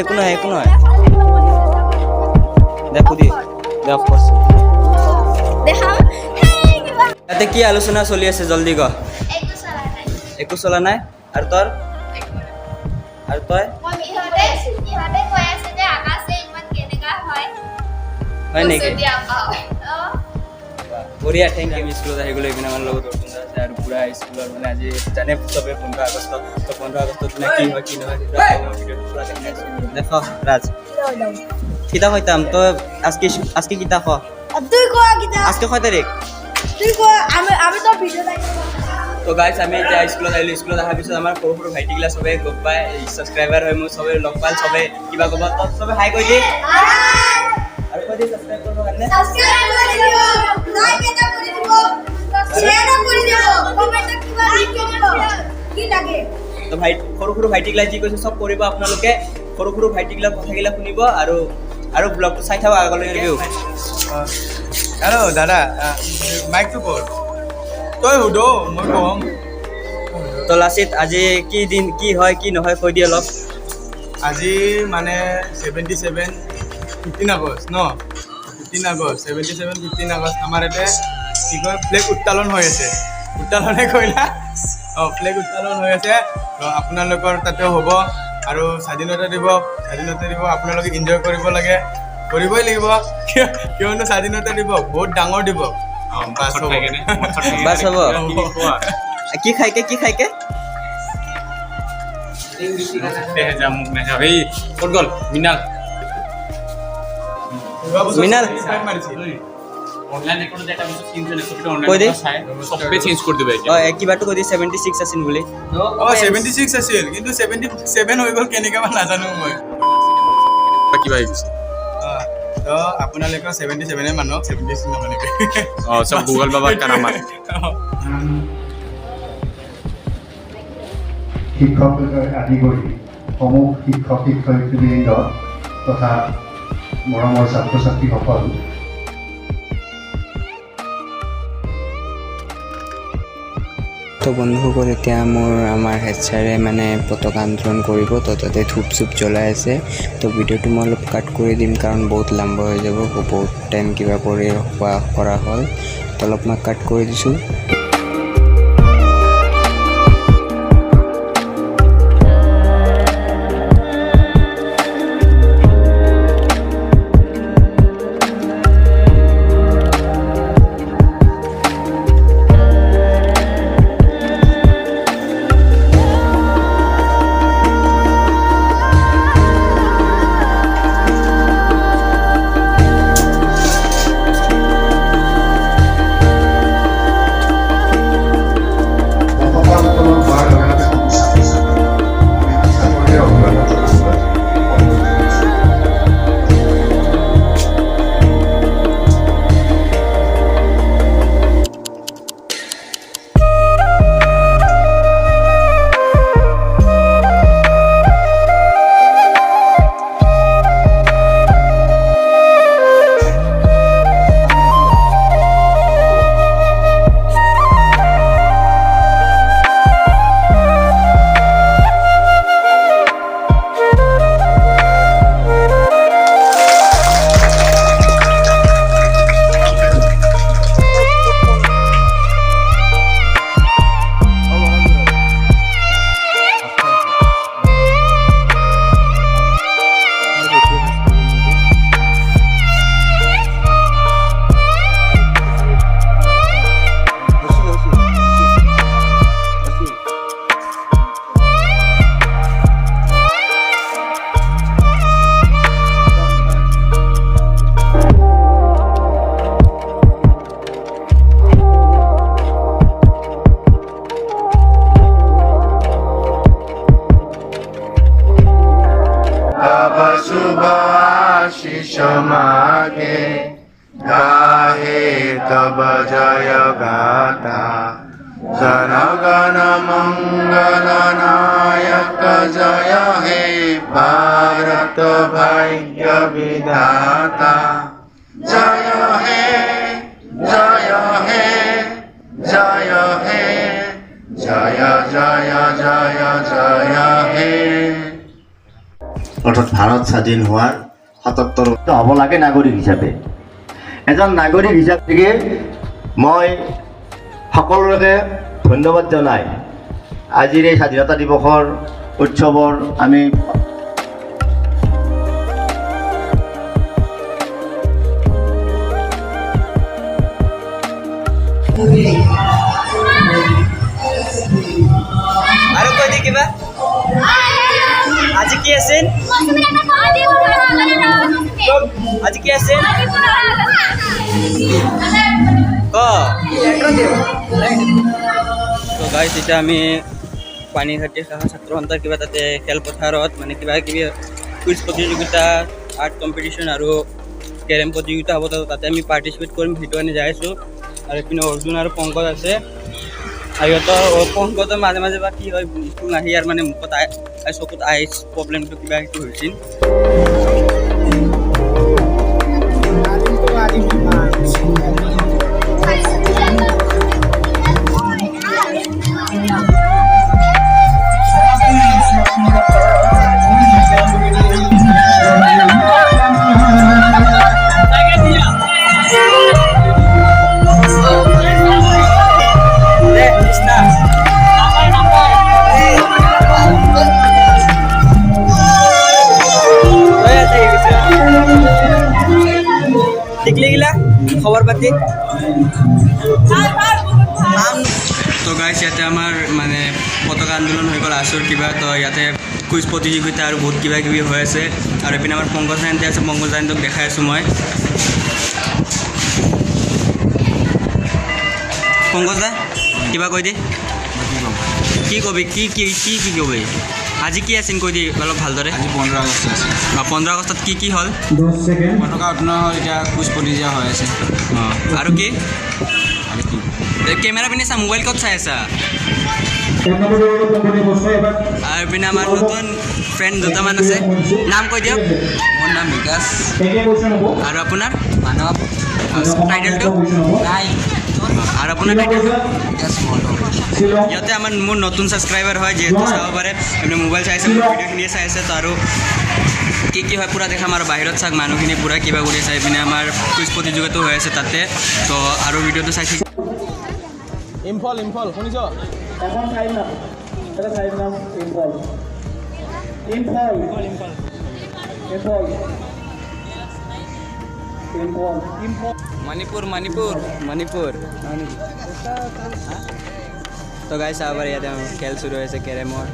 একো নহয় দেখো দি দেখ করছি দেখাম ইয়াতে কি আলোচনা চলি আছে জলদি ক একো চলা নাই আৰু তোৰ আৰু তই হয় নেকি বঢ়িয়া থেংক ইউ স্কুলত আহি গ'লে এইপিনে আমাৰ লগত অৰ্জুন আছে আৰু পুৰা স্কুলত মানে আজি জানে চবে 15 আগষ্ট তো 15 আগষ্টত মানে কি হয় কি নহয় দেখ রাজ কিতা কইতাম তো আজকে কিতা ক তুই কোয়া কিতা আজকে কয় তারিখ তুই কোয়া আমি তো ভিডিও দেখি তো গাইস আমি এতিয়া স্কুলত আহিলোঁ স্কুলত অহাৰ পিছত আমাৰ সৰু সৰু ভাইটিগিলা চবে লগ পাই ছাবস্ক্ৰাইবাৰ হয় মোৰ চবে লগ পাল চবে কিবা ক'ব তো চবে হাই কৈ দি আৰু কৈ দি ছাবস্ক্ৰাইব কৰিব কাৰণে সাবস্ক্ৰাইব কৰে দিও লাইক এটা কৰে দিও শেয়াৰ কৰে দিও কমেন্ট কিবা লিখিব কি লাগে তো ভাই সৰু সৰু ভাইটিগিলা যি কৈছে চব কৰিব আপোনালোকে সৰু সৰু ভাইটিগিলা কথাগিলা শুনিব আৰু ব্লগটো চাই থাকক আগলৈ ৰিভিউ হেল্ল' দাদা মাইকটো ক'ত তই সুধ মই ক'ম তো লাচিত আজি কি দিন কি হয় কি নহয় কৈ দিয়ে অলপ আজি মানে 77 15 আগষ্ট ন 15 আগষ্ট 77 15 আগষ্ট আমাৰ ইয়াতে কি কয় ফ্লেগ উত্তোলন হৈ আছে উত্তোলনে কইলা ফ্লেগ উত্তোলন হৈ আছে তো আপোনালোকৰ তাতে হ'ব আৰু স্বাধীনতা দিৱস আপোনালোকে এনজয় কৰিব লাগে কৰিবই লাগিব কিয়নো স্বাধীনতা দিৱস বহুত ডাঙৰ দিৱস বাস হ'ব কি খাইকে ক'ত গ'ল মিনাল অনলাইন ৰেকৰ্ডত এটা বস্তু চেঞ্জ হৈছে ছবিটো কৈ দে। অনলাইন চাই সবে চেঞ্জ কৰি দিবা এতিয়া কিবাটো কৈ দি 76 আছিল বুলি 76 আছিল কিন্তু 77 হৈ গ'ল কেনেকৈ বা নাজানো মই কিবা হৈ গৈছে তো আপোনালোকৰ 77 মানক 76 নামানিকে সব গুগল বাবা কাৰামাত শিক্ষক আদি কৰি সমূহ শিক্ষক শিক্ষয়িত্ৰীবৃন্দ তথা মৰমৰ ছাত্ৰ ছাত্ৰীসকল তো বন্ধুসকল এতিয়া আমাৰ হেড ছাৰে মানে পতাকা আন্দোলন কৰিব তো তাতে ধূপ চুপ জ্বলাই আছে তো ভিডিঅ'টো মই অলপ কাট কৰি দিম কাৰণ বহুত লম্বা হৈ যাব বহুত টাইম কিবা কৰি কৰা হ'ল তো অলপ মই কাট কৰি দিছোঁ मागे गाहे तब जय गाता जनगण मंगल नायक जय हे भारत भाग्य विधाता जय हे जय हे जय हे जय जय जय जय हे অৰ্থাৎ ভাৰত স্বাধীন হোৱাৰ ৭৭ হ'ব লাগে নাগৰিক হিচাপে। এজন নাগৰিক হিচাপে মই সকলোকে ধন্যবাদ জনাই আজিৰ এই স্বাধীনতা দিৱসৰ উৎসৱৰ আমি আৰু কৈ দে কিবা আজি কি আছিল আজি কি আছিল ক তো গাইছ এতিয়া আমি পানীখাতি ছাত্ৰ সন্থাৰ কিবা তাতে খেলপথাৰত মানে কিবা কিবি কুইজ প্ৰতিযোগিতা আৰ্ট কম্পিটিশ্যন আৰু কেৰম প্ৰতিযোগিতা হ'ব তাতে আমি পাৰ্টিচিপেট কৰিম সেইটো কাৰণে যাই আছোঁ আৰু এইপিনে অৰ্জুন আৰু পংকজ আছে আৰু সিহঁতৰ পংকজৰ মাজে মাজে বা কি হয় ফোন আহি আৰু মানে মুখত চকুত আইচ প্ৰব্লেমটো কিবা সেইটো হৈছিল খবৰ পাতি তো গাইছ ইয়াতে আমাৰ মানে পতাকা আন্দোলন হৈ গ'ল আছুৰ কিবা তো ইয়াতে কুইজ প্ৰতিযোগিতা আৰু বহুত কিবা কিবি হৈ আছে আৰু এইপিনে আমাৰ পংকজ জয়ন্তী আছে পংকজ জয়ন্তীক দেখাই আছোঁ মই পংকজ দা কিবা কৈ দে কি কবি কি কি কি কি কবি আজি কি আছিল কৈ দি অলপ ভালদৰে আজি 15 আগষ্ট আছে 15 আগষ্টত কি কি হ'ল পতাকা উত্তোলন হ'ল এতিয়া কুইজ প্ৰতিযোগিতা হৈ আছে অঁ আৰু কি কেমেৰা পিনে চা মোবাইল ক'ত চাই আছা আৰু পিনে আমাৰ নতুন ফ্ৰেণ্ড দুটামান আছে নাম কৈ দিয়ক মোৰ নাম বিকাশ আৰু আপোনাৰ মানৱ টাইটেলটো নাই আৰু আপোনাৰ ইয়াতে আমাৰ মোৰ নতুন ছাবস্ক্ৰাইবাৰ হয় যিহেতু চাব পাৰে আপুনি মোবাইল চাই আছে মোৰ ভিডিঅ'খিনিয়ে চাই আছে তো আৰু কি কি হয় পূৰা দেখাম আৰু বাহিৰত চাওক মানুহখিনি পূৰা কিবা কৰি চাই পিনে আমাৰ কুইজ প্ৰতিযোগিতাও হৈ আছে তাতে তো আৰু ভিডিঅ'টো চাই থাকি ইম্ফল শুনিছ মণিপুৰ তো গাইছ চাব পাৰে ইয়াতে খেল চুৰু হৈছে কেৰেমৰ